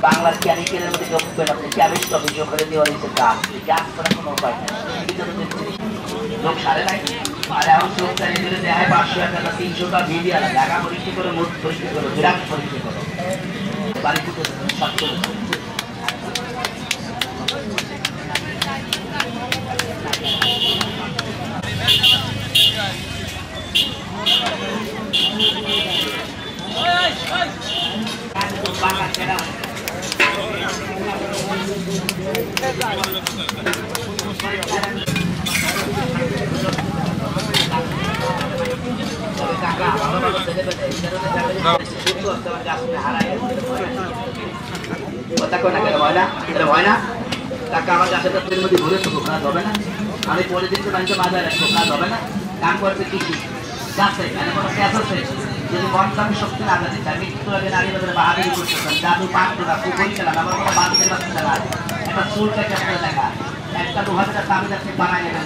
বাংলার ক্যারিকেলের মধ্যে ঢুকবেন আপনি ক্যাবেজ অভিযোগ করে দেওয়া হয়েছে গাছ গাছ করার কোনো উপায় নেই লোক সারে নাই আর এখন চোখ চালিয়ে দিলে দেখায় 500 টাকা 300 টাকা ভিডিও লাগে আগা পরীক্ষা করো মুখ পরীক্ষা করো বিরাট পরীক্ষা করো বাড়ি থেকে সব করে আমি পরে দিচ্ছি বাড়িতে বাজার রাখবো কাজ হবে না কাম করবে কৃষি গাছে মানে কোনো ক্যাশ আছে যদি মন দামি শক্তি না থাকে তার মৃত্যু আগে নারী বাজারে বাহাদুরি করতেছেন জাদু পাক তোলা কুকুর খেলাম আমার কোনো বাচ্চাদের বাচ্চা খেলা একটা চুল কেটে আপনারা দেখা একটা 2000 দামি যাচ্ছে বানাই নেবেন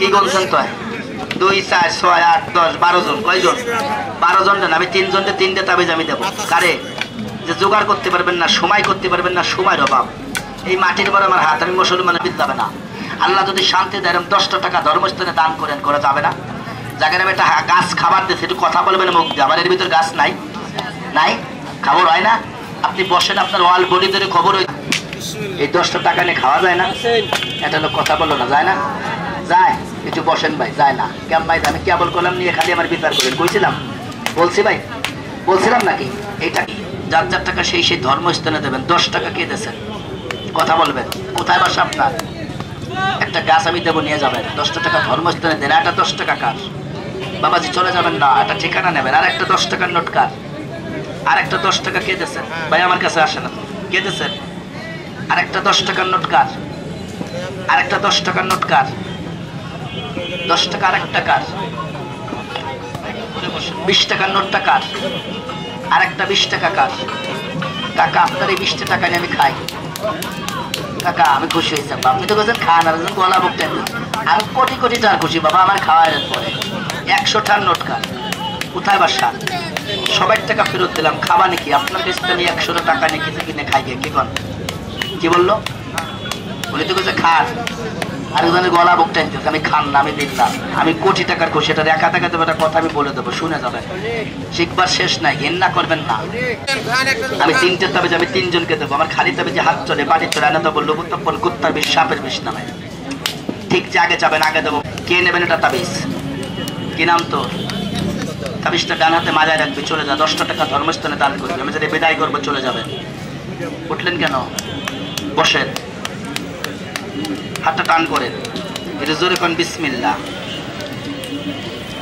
কি বলছেন তো 2 4 6 8 10 12 জন কয়জন 12 জন আমি 3 জনকে 3টে তাবিজ আমি দেবো কারে যে জোগাড় করতে পারবেন না সময় করতে পারবেন না সময়ের অভাব এই মাটির পর আমার হাত আমি মুসলমানের বিদ যাবে না আল্লাহ যদি শান্তি দেয় 10 টাকা ধর্মস্থানে দান করেন করা যাবে না জায়গায় আমি একটা গাছ খাবার দিয়েছি একটু কথা বলবেন মুখ দিয়ে আমার এর ভিতর গাছ নাই নাই খবর হয় না আপনি বসেন আপনার ওয়াল বডি ধরে খবর হয় এই 10 টাকা নিয়ে খাওয়া যায় না এটা লোক কথা বললো না যায় না যায় একটু বসেন ভাই যায় না কেমন ভাই আমি কেবল করলাম নিয়ে খালি আমার বিচার করেন কইছিলাম বলছি ভাই বলছিলাম নাকি এইটা যার যার টাকা সেই সেই ধর্মস্থানে দেবেন 10 টাকা কে দিয়েছেন কথা বলবেন কোথায় বাসা আপনার একটা গাছ আমি দেবো নিয়ে যাবেন 10 টাকা ধর্মস্থানে দেন একটা 10 টাকা কার বাবাজি চলে যাবেন না একটা ঠিকানা নেবেন আর একটা 10 টাকার নোট কার আর একটা 10 টাকা কে দিয়েছেন ভাই আমার কাছে আসে না কে দিয়েছেন আর একটা 10 টাকার নোট কার আর একটা 10 টাকার নোট কার 10 টাকা আর একটা কার 20 টাকার নোটটা কার আর একটা 20 টাকা কার কাকা আপনার এই 20 টাকা নিয়ে আমি খাই কাকা আমি খুশি হয়েছি আপনি তো বলছেন খান আর গলা বুকটা আমি কোটি কোটি টাকা খুশি বাবা আমার খাওয়ার পরে 100 টাকার নোট কার কোথায় বাসা সবাই টাকা ফেরত দিলাম খাবা নাকি আপনার কাছ থেকে 100 টাকা নিয়ে কিছু কিনে খাই গে কি বললো বলে তো বলছে খান আর ওখানে গলা বুকটা আমি খান না আমি দিলাম আমি কোটি টাকার খুশি এটা একা টাকা দেবো একটা কথা আমি বলে দেবো শুনে যাবে শিখবার শেষ নাই ঘেন্না করবেন না আমি 3টে তাবিজ আমি 3 জনকে দেবো আমার খালি তাবিজ হাত চলে বাড়ি চলে আনা দেবো লঘুতপ্পন কুত্তার বিষ সাপের বিষ নামে ঠিক যে আগে যাবেন আগে দেবো কে নেবেন এটা তাবিজ কি নাম তোর তাবিজটা ডান হাতে মাজায় রাখবি চলে যা 10 টাকা ধর্মস্থানে দান করবি আমি যদি বিদায় করবো চলে যাবেন উঠলেন কেন বসেন হাতটা টান করেন এটা জোরে কোন বিসমিল্লাহ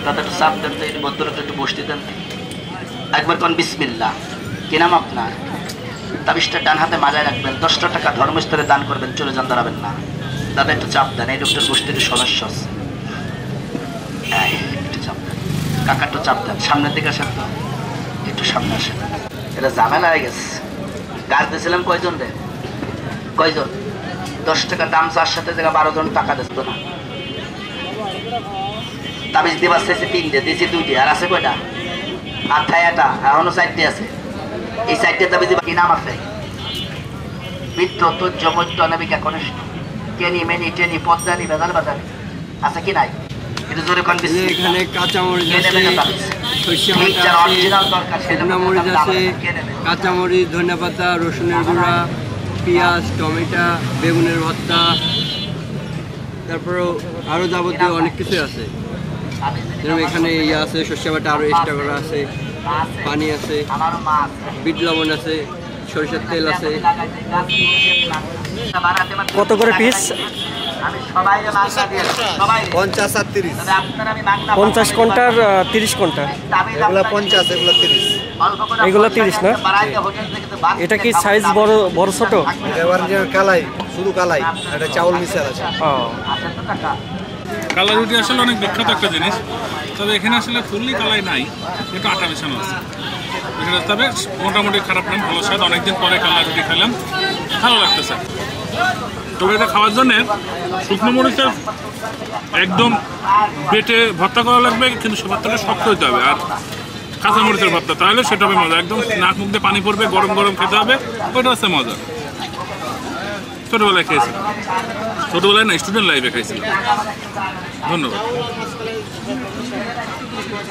দাদা একটু চাপ দেন তো একটু ভদ্রলোকটা একটু বসতে দেন একবার কোন বিসমিল্লাহ কি নাম আপনার তাবিজটা ডান হাতে মাজায় রাখবেন 10 টাকা ধর্মস্থলে দান করবেন চলে যান দাঁড়াবেন না দাদা একটু চাপ দেন এই লোকটার বসতে একটু সমস্যা আছে একটু চাপ দেন কাকা একটু চাপ দেন সামনের দিকে আসেন তো একটু সামনে আসেন এটা ঝামেলা হয়ে গেছে গাছ দিয়েছিলাম কয়জন রে কয়জন 10 টাকা দাম যার সাথে জায়গা 12 জন টাকা দিত না তাবিজ দেবার শেষে 3টে দিয়েছি 2টে আর আছে কয়টা আর থায়াটা এখনো 4টে আছে এই 4টে তাবিজ কি নাম আছে মিত্র তোর জমত্য নবিকা কনিষ্ঠ কেনি মেনি টেনি পদ্মানি বেদাল বাজারে আছে কি নাই এটা জোরে কোন বেশি এখানে কাঁচা মরিচ আছে সরষে বাটা অরিজিনাল দরকার সেটা মরিচ আছে কাঁচা মরিচ ধনেপাতা রসুনের গুঁড়া পেঁয়াজ টমেটো বেগুনের ভর্তা তারপরেও আরও যাবতীয় অনেক কিছু আছে যেরকম এখানে ইয়ে আছে সরষে বাটা আরও এক্সট্রা করা আছে পানি আছে বিট লবণ আছে সরিষার তেল আছে কত করে পিস 50 আর 30 50 কোনটার 30 কোনটা এগুলো 50 এগুলো 30 এগুলো 30 না এটা কি সাইজ বড় বড় ছোট এবার যে কালাই শুধু কালাই এটা চাউল মিশাল আছে কালাই রুটি আসলে অনেক বিখ্যাত একটা জিনিস তবে এখানে আসলে ফুললি কালাই নাই একটু আটা মেশানো আছে এখানে তবে মোটামুটি খারাপ না ভালো স্বাদ অনেকদিন পরে কালাই রুটি খেলাম ভালো লাগতেছে তবে এটা খাওয়ার জন্যে শুকনো মরিচের একদম বেটে ভর্তা করা লাগবে কিন্তু সে ভর্তাটা শক্ত হতে হবে আর কাঁচামরিচের ভর্তা, তাহলে সেটা হবে মজা। একদম নাক মুখ দিয়ে পানি পড়বে, গরম গরম খেতে হবে, ওইটা হচ্ছে মজা। ছোটোবেলায় খেয়েছি, ছোটোবেলায় না, স্টুডেন্ট লাইফে খাইছিলাম। ধন্যবাদ।